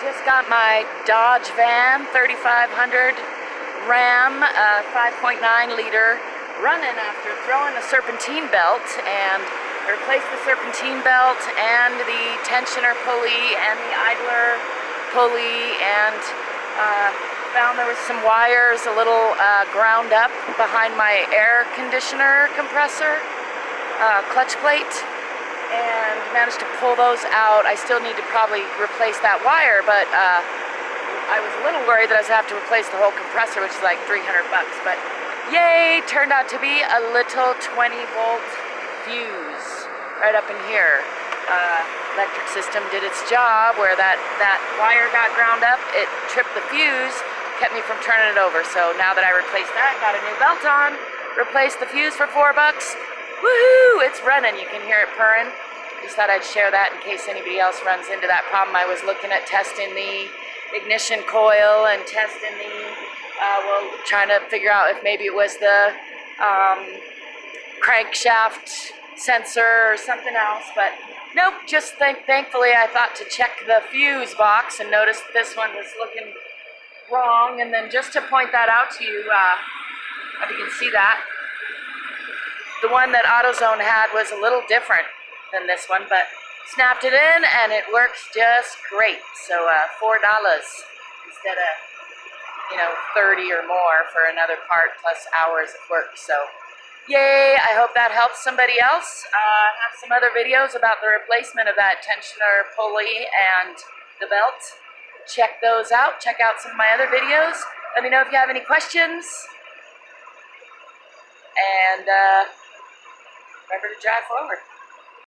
just got my Dodge van 3500 Ram 5.9 liter running after throwing the serpentine belt, and I replaced the serpentine belt and the tensioner pulley and the idler pulley, and found there was some wires a little ground up behind my air conditioner compressor clutch plate, and managed to pull those out. I still need to probably replace that wire, but I was a little worried that I was going to have to replace the whole compressor, which is like $300 bucks, but yay, turned out to be a little 20-volt fuse right up in here. Electric system did its job where that wire got ground up, it tripped the fuse, kept me from turning it over. So now that I replaced that, got a new belt on, replaced the fuse for $4. Woohoo! It's running, you can hear it purring. Just thought I'd share that in case anybody else runs into that problem. I was looking at testing the ignition coil and testing the, trying to figure out if maybe it was the crankshaft sensor or something else, but nope, just thankfully I thought to check the fuse box and noticed this one was looking wrong, and then just to point that out to you, if you can see that, the one that AutoZone had was a little different than this one, but snapped it in and it works just great. So $4 instead of 30 or more for another part plus hours of work. So yay, I hope that helps somebody else. I have some other videos about the replacement of that tensioner pulley and the belt. Check those out. Check out some of my other videos. Let me know if you have any questions. And remember to drive forward.